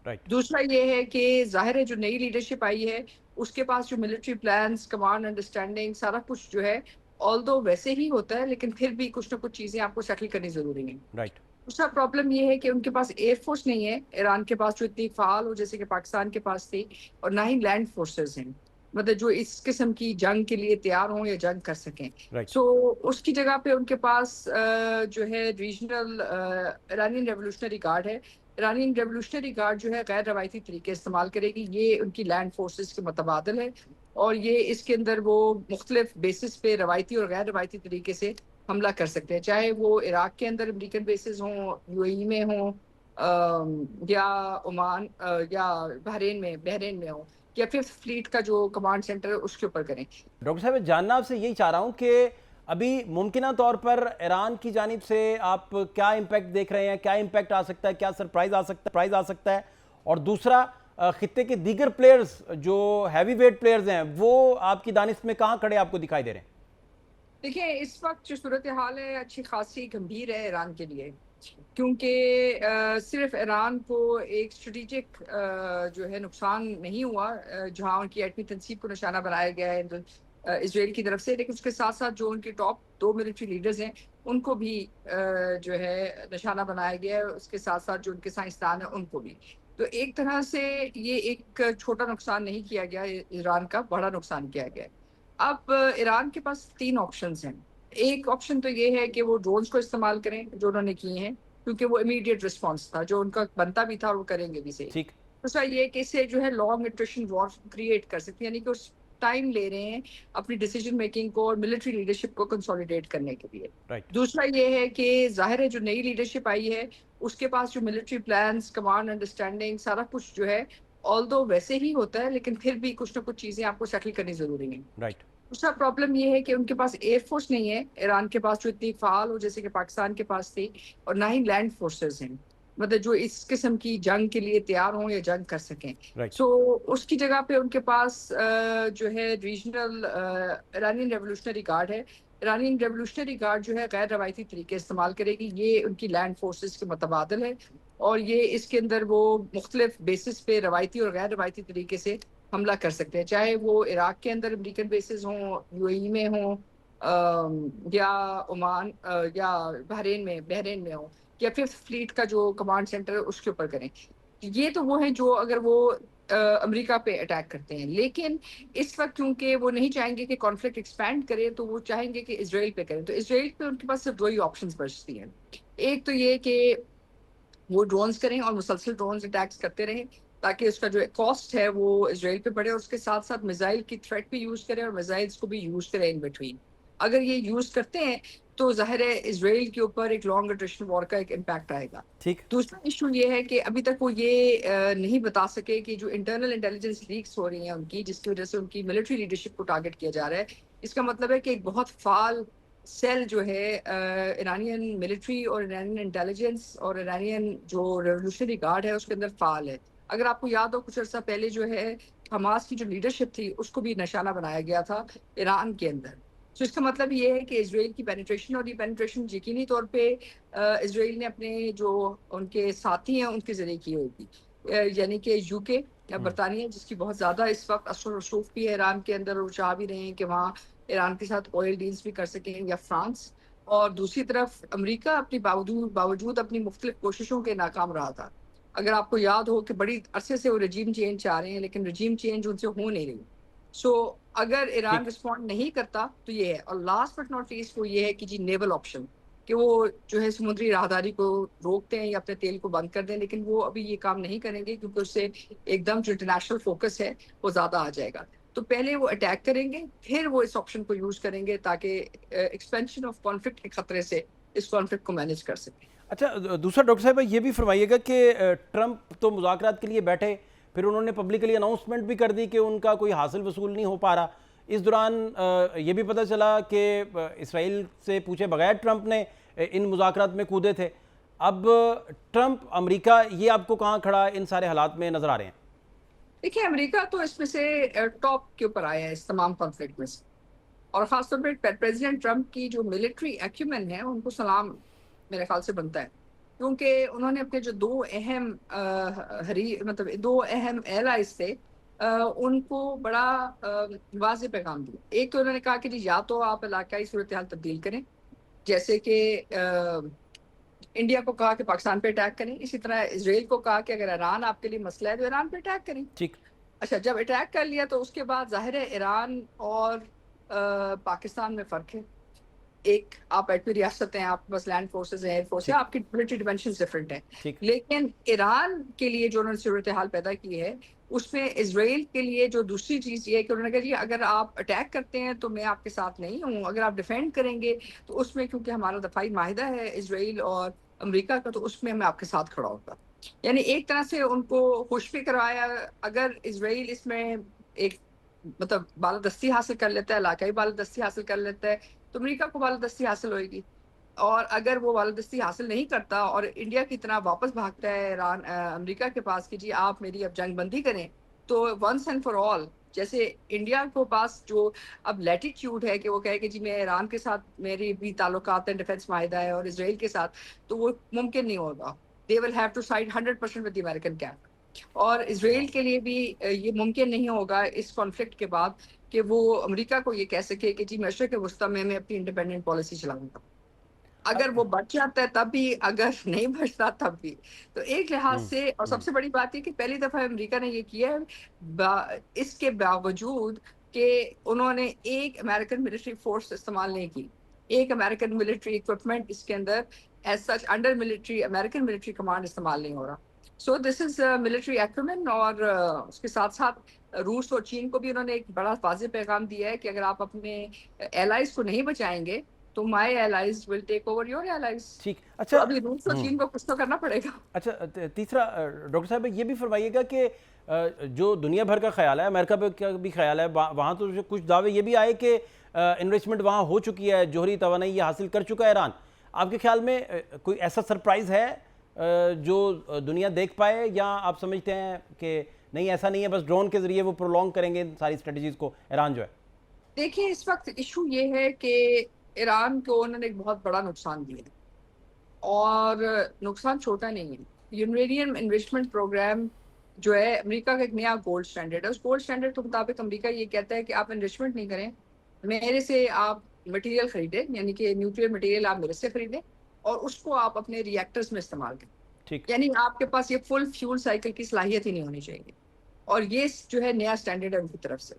Right. दूसरा ये है कि ज़ाहिर है जो नई लीडरशिप आई है, उसके पास जो मिलिट्री प्लान्स, कमांड अंडरस्टैंडिंग सारा कुछ जो है, ऑल्दो वैसे ही होता है, लेकिन फिर भी कुछ ना कुछ चीज़ें आपको सेटल करनी ज़रूरी हैं। राइट। दूसरा प्रॉब्लम ये है कि उनके पास एयर फोर्स नहीं है, ईरान के पास जो इतनी फ़ाल हो जैसे कि पाकिस्तान के पास थी, और ना ही लैंड फोर्सेस हैं। मतलब जो इस किस्म की जंग के लिए तैयार हों या जंग कर सकें। राइट। सो उसकी जगह पे उनके पास जो है रीजनल ईरानियन रेवोल्यूशनरी गार्ड है। ईरानियन रेवोल्यूशनरी गार्ड जो है गैर रवायती तरीके इस्तेमाल करेगी, ये उनकी लैंड फोर्सेस के मुतबादिल है, और ये इसके अंदर वो मुख्तलिफ बेसिस पे रवायती और गैर रवायती तरीके से हमला कर सकते हैं, चाहे वो इराक के अंदर अमेरिकन बेसिस हों, यूएई में हों, या ओमान या बहरेन में हो, या फिफ्थ फ्लीट का जो कमांड सेंटर है उसके ऊपर करें। डॉक्टर साहब, मैं जानना आपसे यही चाह रहा हूं कि अभी मुमकिना तौर पर ईरान की जानिब से आप क्या इम्पैक्ट देख रहे हैं, क्या इम्पैक्ट आ सकता है, क्या सरप्राइज आ सकता है? और दूसरा, खित्ते के दीगर प्लेयर्स जो हैवी वेट प्लेयर्स हैं वो आपकी दानिश में कहाँ खड़े आपको दिखाई दे रहे हैं? देखिए, इस वक्त जो सूरत हाल है अच्छी खासी गंभीर है ईरान के लिए, क्योंकि सिर्फ ईरान को एक स्ट्रेटेजिक जो है नुकसान नहीं हुआ, जहां उनकी एटमी तनसीब को निशाना बनाया गया है इसराइल की तरफ से, लेकिन उसके साथ साथ जो उनके टॉप दो मिलिट्री लीडर्स हैं उनको भी जो है निशाना बनाया गया है, उसके साथ साथ जो उनके साइंसदान हैं उनको भी। तो एक तरह से ये एक छोटा नुकसान नहीं किया गया, ईरान का बड़ा नुकसान किया गया है। अब ईरान के पास 3 ऑप्शंस हैं। एक ऑप्शन तो ये है कि वो ड्रोन्स को इस्तेमाल करें, जो उन्होंने किए हैं, क्योंकि वो इमीडिएट रिस्पॉन्स था, जो उनका बनता भी था और वो करेंगे भी सही। ठीक। दूसरा ये कि इससे जो है लॉन्ग एट्रिशन वॉर क्रिएट कर सकती है, यानी कि उस टाइम ले रहे हैं अपनी डिसीजन मेकिंग को और मिलिट्री लीडरशिप को कंसोलिडेट करने के लिए। राइट। दूसरा ये है कि ज़ाहिर है जो नई लीडरशिप आई है, उसके पास जो मिलिट्री प्लान्स, कमांड अंडरस्टैंडिंग सारा कुछ जो है, ऑल्दो वैसे ही होता है, लेकिन फिर भी कुछ ना कुछ चीज़ें आपको सेटल करनी ज़रूरी हैं। राइट। दूसरा प्रॉब्लम ये है कि उनके पास एयर फोर्स नहीं है, ईरान के पास जो इतनी फ़ाल हो जैसे कि पाकिस्तान के पास थी, और ना ही लैंड फोर्सेस हैं। मतलब जो इस किस्म की जंग के लिए तैयार हों या जंग कर सकें। राइट। सो उसकी जगह पे उनके पास जो है रीजनल ईरानियन रेवोल्यूशनरी गार्ड है। ईरानियन रेवोल्यूशनरी गार्ड जो है गैर रवायती तरीके इस्तेमाल करेगी, ये उनकी लैंड फोर्सेस के मुतबादिल है, और ये इसके अंदर वो मुख्तलिफ बेसिस पे रवायती और गैर रवायती तरीके से हमला कर सकते हैं, चाहे वो इराक के अंदर अमेरिकन बेसिस हों, यूएई में हों, या ओमान या बहरेन में हो, या फिफ्थ फ्लीट का जो कमांड सेंटर है उसके ऊपर करें। ये तो वो है जो अगर वो अमेरिका पे अटैक करते हैं, लेकिन इस वक्त क्योंकि वो नहीं चाहेंगे कि कॉन्फ्लिक्ट एक्सपैंड करे, तो वो चाहेंगे कि इसराइल पे करें। तो इसराइल पे उनके पास सिर्फ दो ही ऑप्शंस बचती हैं। एक तो ये कि वो ड्रोन्स करें और मुसलसल ड्रोन्स अटैक्स करते रहें, ताकि उसका जो कॉस्ट है वो इसराइल पे बढ़े, और उसके साथ साथ मिसाइल की थ्रेट भी यूज करें और मिसाइल्स को भी यूज करें इन बिटवीन। अगर ये यूज करते हैं तो जाहिर है इसराइल के ऊपर एक लॉन्ग अटेंशन वॉर का एक इम्पैक्ट आएगा। ठीक। दूसरा इशू ये है कि अभी तक वो ये नहीं बता सके कि जो इंटरनल इंटेलिजेंस लीक्स हो रही हैं उनकी, जिसकी वजह से उनकी मिलिट्री लीडरशिप को टारगेट किया जा रहा है, इसका मतलब है कि एक बहुत फाल सेल जो है ईरानियन मिलिट्री और ईरानियन इंटेलिजेंस और ईरानियन जो रेवोल्यूशनरी गार्ड है उसके अंदर फाल है। अगर आपको याद हो, कुछ अर्सा पहले जो है हमास की जो लीडरशिप थी उसको भी निशाना बनाया गया था ईरान के अंदर। तो इसका मतलब ये है कि इसराइल की पेनिट्रेशन, और ये पेनिट्रेशन यकीनी तौर पे इसराइल ने अपने जो उनके साथी हैं उनके जरिए की होगी, यानी कि यूके या बरतानिया, जिसकी बहुत ज्यादा इस वक्त असर रसूख भी है ईरान के अंदर, और चाह भी रहे हैं कि वहाँ ईरान के साथ ऑयल डील्स भी कर सकें, या फ्रांस। और दूसरी तरफ अमेरिका अपनी बावजूद बावजूद अपनी मुख्तलिफ कोशिशों के नाकाम रहा था। अगर आपको याद हो कि बड़ी अरसे से वो रजीम चेंज चाह रहे हैं, लेकिन रजीम चेंज उनसे हो नहीं रही। सो अगर ईरान ठीक। रिस्पॉन्ड नहीं करता तो ये है, और लास्ट बट नॉट लीस्ट वो ये है कि जी नेवल ऑप्शन, कि वो जो है समुद्री राहदारी को रोकते हैं या अपने तेल को बंद कर दें, लेकिन वो अभी ये काम नहीं करेंगे क्योंकि उससे एकदम जो इंटरनेशनल फोकस है वो ज्यादा आ जाएगा। तो पहले वो अटैक करेंगे, फिर वो इस ऑप्शन को यूज करेंगे ताकि एक्सपेंशन ऑफ कॉन्फ्लिक्ट के खतरे से इस कॉन्फ्लिक्ट को मैनेज कर सकें। अच्छा, दूसरा डॉक्टर साहब ये भी फरमाइएगा कि ट्रंप तो मुज़ाकरात के लिए बैठे, फिर उन्होंने पब्लिकली अनाउंसमेंट भी कर दी कि उनका कोई हासिल वसूल नहीं हो पा रहा। इस दौरान ये भी पता चला कि इसराइल से पूछे बगैर ट्रंप ने इन मुज़ाकरात में कूदे थे। अब ट्रंप, अमेरिका, ये आपको कहाँ खड़ा इन सारे हालात में नज़र आ रहे हैं? देखिए, अमेरिका तो इसमें से टॉप के ऊपर आया है इस तमाम कॉन्फ्लिक्ट में से, और खासतौर पर प्रेसिडेंट ट्रंप की जो मिलिट्री एक्यूमेन है उनको सलाम मेरे ख्याल से बनता है। क्योंकि उन्होंने अपने जो दो अहम मतलब दो अहम एलाइज थे, उनको बड़ा वाज़ेह पैगाम दिया। एक तो उन्होंने कहा कि जी या तो आप इलाकाई सूरत हाल तब्दील करें, जैसे कि इंडिया को कहा कि पाकिस्तान पे अटैक करें, इसी तरह इसराइल को कहा कि अगर ईरान आपके लिए मसला है तो ईरान पे अटैक करें। ठीक। अच्छा, जब अटैक कर लिया तो उसके बाद जाहिर है ईरान और पाकिस्तान में फ़र्क है। एक आप एटमी रियासत हैं, आपके पास लैंड फोर्सेस है, एयर फोर्स है, ठीक। आपकी मिलिट्री डिमेंशंस डिफरेंट हैं। ठीक। लेकिन ईरान के लिए जो उन्होंने सूरत हाल पैदा की है, उसमें इसराइल के लिए जो दूसरी चीज़ ये है कि उन्होंने कहा जी अगर आप अटैक करते हैं तो मैं आपके साथ नहीं हूँ, अगर आप डिफेंड करेंगे तो उसमें, क्योंकि हमारा दफाई माहिदा है इसराइल और अमेरिका का, तो उसमें मैं आपके साथ खड़ा होगा। यानी एक तरह से उनको खुश भी करवाया। अगर इसराइल इसमें एक मतलब बालादस्ती हासिल कर लेता है, इलाकाई बालादस्ती हासिल कर लेता है, तो अमेरिका को बालादस्ती हासिल होगी। और अगर वो बालादस्ती हासिल नहीं करता और इंडिया की तरह वापस भागता है ईरान अमेरिका के पास कि जी आप मेरी अब जंग बंदी करें, तो वंस एंड फॉर ऑल, जैसे इंडिया को पास जो अब लैटिट्यूड है कि वो कहे कि जी मैं ईरान के साथ मेरी भी ताल्लुकात हैं, डिफेंस माहिदा है, और इसराइल के साथ, तो वो मुमकिन नहीं होगा। They will have to side 100% with the American camp. और इसराइल के लिए भी ये मुमकिन नहीं होगा इस कॉन्फ्लिक्ट के बाद कि वो अमेरिका को ये कह सके कि जी मशरिक वस्ता में मैं अपनी इंडिपेंडेंट पॉलिसी चलाऊंगा। अगर वो बच जाता है तब भी, अगर नहीं बचता तब भी। तो एक लिहाज से, और सबसे बड़ी बात ये कि पहली दफा अमेरिका ने ये किया है, इसके बावजूद कि उन्होंने एक अमेरिकन मिलिट्री फोर्स इस्तेमाल नहीं की, एक अमेरिकन मिलिट्री इक्विपमेंट इसके अंदर as such under military American military command इस्तेमाल नहीं हो रहा। So this is military equipment. और उसके साथ साथ रूस और चीन को भी उन्होंने एक बड़ा वाज़ेह पैगाम दिया है कि अगर आप अपने एलाइज को नहीं बचाएंगे तो my allies will take over your allies. ठीक। तो अच्छा। अभी रूस और चीन को कुछ तो करना पड़ेगा। अच्छा, तीसरा डॉक्टर साहब ये भी फरमाइएगा कि जो दुनिया भर का ख्याल है, अमेरिका पे का भी ख्याल है, वहाँ तो कुछ दावे ये भी आए कि इन्वेस्टमेंट वहाँ हो चुकी है, जोहरी तवानाई ये हासिल कर चुका है ईरान। आपके ख्याल में कोई ऐसा सरप्राइज़ है जो दुनिया देख पाए, या आप समझते हैं कि नहीं ऐसा नहीं है, बस ड्रोन के ज़रिए वो प्रोलॉन्ग करेंगे सारी स्ट्रेटजीज़ को ईरान जो है? देखिए, इस वक्त इशू ये है कि ईरान को उन्होंने एक बहुत बड़ा नुकसान दिया है, और नुकसान छोटा नहीं है। यूरेनियम इन्वेस्टमेंट प्रोग्राम जो है अमेरिका का एक नया गोल्ड स्टैंडर्ड है। उस गोल्ड स्टैंडर्ड के मुताबिक अमेरिका ये कहता है कि आप इन्वेस्टमेंट नहीं करें, मेरे से आप मटेरियल खरीदें, यानी कि न्यूक्लियर मटेरियल आप मेरे से खरीदें और उसको आप अपने रिएक्टर्स में इस्तेमाल करें। ठीक। यानी आपके पास ये फुल फ्यूल साइकिल की सलाहियत ही नहीं होनी चाहिए। और ये जो है नया स्टैंडर्ड है उनकी तरफ से।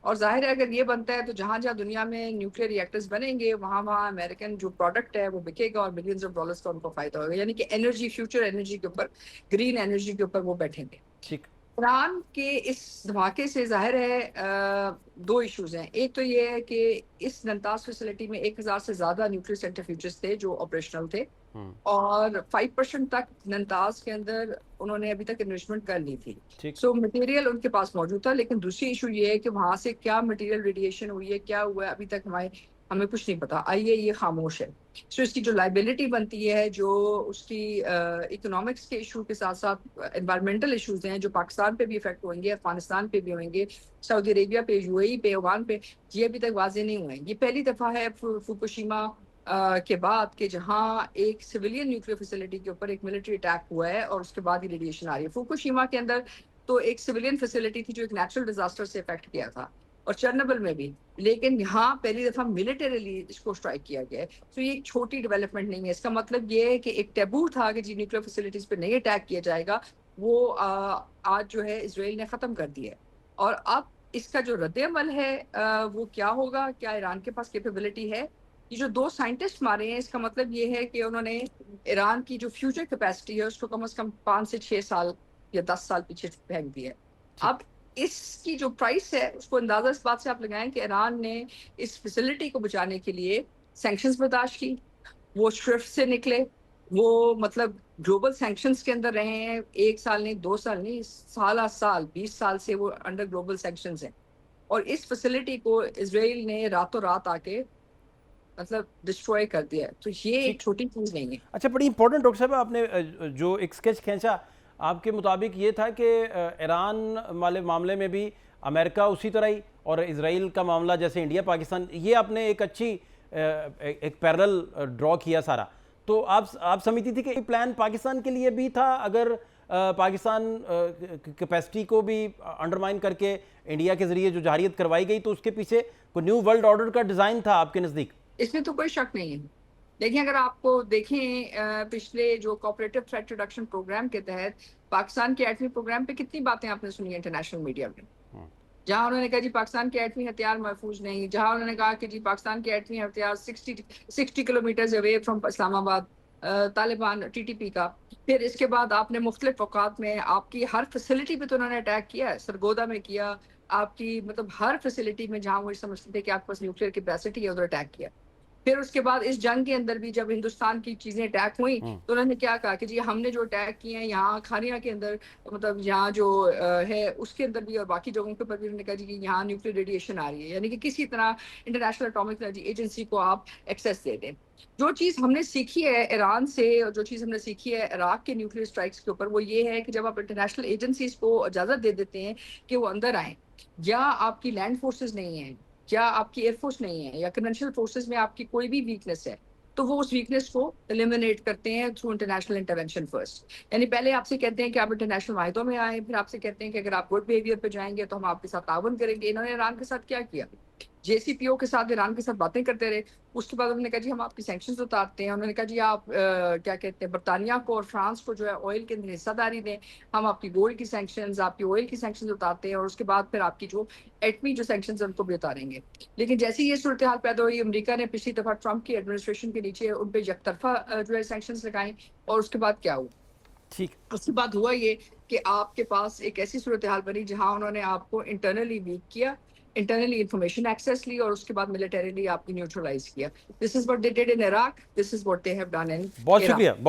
और जाहिर है अगर ये बनता है तो जहाँ जहाँ दुनिया में न्यूक्लियर रिएक्टर्स बनेंगे वहाँ वहाँ अमेरिकन जो प्रोडक्ट है वो बिकेगा और बिलियंस ऑफ डॉलर्स का उनको फायदा होगा। यानी कि एनर्जी, फ्यूचर एनर्जी के ऊपर, ग्रीन एनर्जी के ऊपर वो बैठेंगे। ठीक। ईरान के इस धमाके से जाहिर है दो इश्यूज हैं। एक तो ये है कि इस नंताज फैसिलिटी में 1000 से ज्यादा न्यूक्लियर सेंट्रीफ्यूजेस थे जो ऑपरेशनल थे, और 5% तक नंताज के अंदर उन्होंने अभी तक इन्वेस्टमेंट कर ली थी। ठीक। सो मटेरियल उनके पास मौजूद था। लेकिन दूसरी इशू ये है कि वहां से क्या मटेरियल रेडिएशन हुई है, क्या हुआ है, अभी तक हमें कुछ नहीं पता। आइए, ये खामोश है। सो इसकी जो लाइबिलिटी बनती है, जो उसकी इकोनॉमिक्स के इशू के साथ साथ एनवायरमेंटल इशूज हैं जो पाकिस्तान पे भी इफेक्ट होंगे, अफगानिस्तान पे भी होंगे, सऊदी अरेबिया पे, यूएई पे, ओमान पे, ये अभी तक वाजे नहीं हुए। ये पहली दफा है फुकुशिमा के बाद कि जहां एक सिविलियन न्यूक्लियर फैसिलिटी के ऊपर एक मिलिट्री अटैक हुआ है और उसके बाद ही रेडिएशन आ रही है। फुकुशिमा के अंदर तो एक सिविलियन फैसिलिटी थी जो एक नेचुरल डिजास्टर से इफेक्ट किया था, और चेरनोबिल में भी। लेकिन यहाँ पहली दफा मिलिटरीली इसको स्ट्राइक किया गया है। तो ये एक छोटी डेवलपमेंट नहीं है। इसका मतलब ये है कि एक टैबू था कि जी न्यूक्लियर फैसिलिटीज पे नहीं अटैक किया जाएगा, वो आज जो है इसराइल ने खत्म कर दिया है। और अब इसका जो रद्द-ए-अमल है वो क्या होगा, क्या ईरान के पास कैपेबिलिटी है? ये जो 2 साइंटिस्ट मारे हैं, इसका मतलब ये है कि उन्होंने ईरान की जो फ्यूचर कैपेसिटी है उसको कम से कम 5 से 6 साल या 10 साल पीछे फेंक दिया है। अब इसकी जो प्राइस है उसको अंदाजा इस बात से आप लगाएं कि ईरान ने इस फैसिलिटी को बचाने के लिए सैंक्शंस बर्दाश्त की, वो स्विफ्ट से निकले, वो मतलब ग्लोबल सैंक्शंस के अंदर रहे हैं, 1 साल नहीं, 2 साल नहीं, साल 20 साल से वो अंडर ग्लोबल सैंक्शंस हैं। और इस फैसिलिटी को इजराइल ने रातों रात आके मतलब डिस्ट्रॉय कर दिया है। तो ये एक छोटी चीज नहीं है। अच्छा, बड़ी इंपॉर्टेंट डॉक्टर साहब आपने जो एक स्केच खींचा, आपके मुताबिक ये था कि ईरान वाले मामले में भी अमेरिका उसी तरह ही, और इजराइल का मामला जैसे इंडिया पाकिस्तान, ये आपने एक अच्छी एक पैरेलल ड्रॉ किया सारा। तो आप समझती थी कि प्लान पाकिस्तान के लिए भी था, अगर पाकिस्तान कैपेसिटी को भी अंडरमाइन करके इंडिया के जरिए जो जारियत करवाई गई, तो उसके पीछे कोई न्यू वर्ल्ड ऑर्डर का डिजाइन था आपके नजदीक? इसमें तो कोई शक नहीं है। देखिए, अगर आपको देखें पिछले जो कोऑपरेटिव थ्रेट रिडक्शन प्रोग्राम के तहत पाकिस्तान के एटमी प्रोग्राम पे कितनी बातें आपने सुनी इंटरनेशनल मीडिया में, जहां उन्होंने कहा जी पाकिस्तान के एटमी हथियार महफूज नहीं, जहां उन्होंने कहा कि जी पाकिस्तान के एटमी हथियार 60 kilometre away from Islamabad, Taliban TTP का। फिर इसके बाद आपने मुख्तलिफ औकात में आपकी हर फैसिलिटी पे तो उन्होंने अटैक किया है, सरगोदा में किया, आपकी मतलब हर फैसिलिटी में जहां वो समझते थे कि आपके पास न्यूक्लियर कैपेसिटी है उधर अटैक किया। फिर उसके बाद इस जंग के अंदर भी जब हिंदुस्तान की चीजें अटैक हुई तो उन्होंने क्या कहा कि जी हमने जो अटैक किए हैं यहाँ खानिया के अंदर, मतलब यहाँ जो है उसके अंदर भी और बाकी जगहों के ऊपर भी उन्होंने कहा जी कि यहाँ न्यूक्लियर रेडिएशन आ रही है, यानी कि किसी तरह इंटरनेशनल एटॉमिक एनर्जी एजेंसी को आप एक्सेस दे दें। जो चीज हमने सीखी है ईरान से और जो चीज हमने सीखी है इराक के न्यूक्लियर स्ट्राइक्स के ऊपर, वो ये है कि जब आप इंटरनेशनल एजेंसीज को इजाजत दे देते हैं कि वो अंदर आए, या आपकी लैंड फोर्सेस नहीं है, या आपकी एयरफोर्स नहीं है, या कन्वेंशनल फोर्सेस में आपकी कोई भी वीकनेस है, तो वो उस वीकनेस को एलिमिनेट करते हैं थ्रू इंटरनेशनल इंटरवेंशन फर्स्ट। यानी पहले आपसे कहते हैं कि आप इंटरनेशनल माहिदों में आए, फिर आपसे कहते हैं कि अगर आप गुड बिहेवियर पे जाएंगे तो हम आपके साथ ताउन करेंगे। इन्होंने ईरान के साथ क्या किया, JCPO के साथ ईरान के साथ बातें करते रहे। उसके बाद उन्होंने कहा जी हम आपकी सैंक्शंस उतारते हैं। उन्होंने कहा जी आप क्या कहते हैं बरतानिया को और फ्रांस को जो है ऑयल के अंदर हिस्सादारी दें, हम आपकी गोल्ड की सैंक्शंस, आपकी ऑयल की सैंक्शंस उतारते हैं, और उसके बाद फिर आपकी जो एटमी जो सैंक्शंस है उनको भी उतारेंगे। लेकिन जैसे ये सूरत हाल पैदा हुई, अमेरिका ने पिछली दफा ट्रंप की एडमिनिस्ट्रेशन के नीचे उन पर यकतरफा जो है सैंक्शंस लगाए, और उसके बाद क्या हुआ, ठीक, उसके बाद हुआ ये कि आपके पास एक ऐसी सूरत हाल बनी जहां उन्होंने आपको इंटरनली वीक किया, इंटरनली इंफॉर्मेशन एक्सेस ली, और उसके बाद मिलिटरीली आपकी न्यूट्रलाइज किया। This is what they did in Iraq, this is what they have done in बहुत ईरान। शुक्रिया।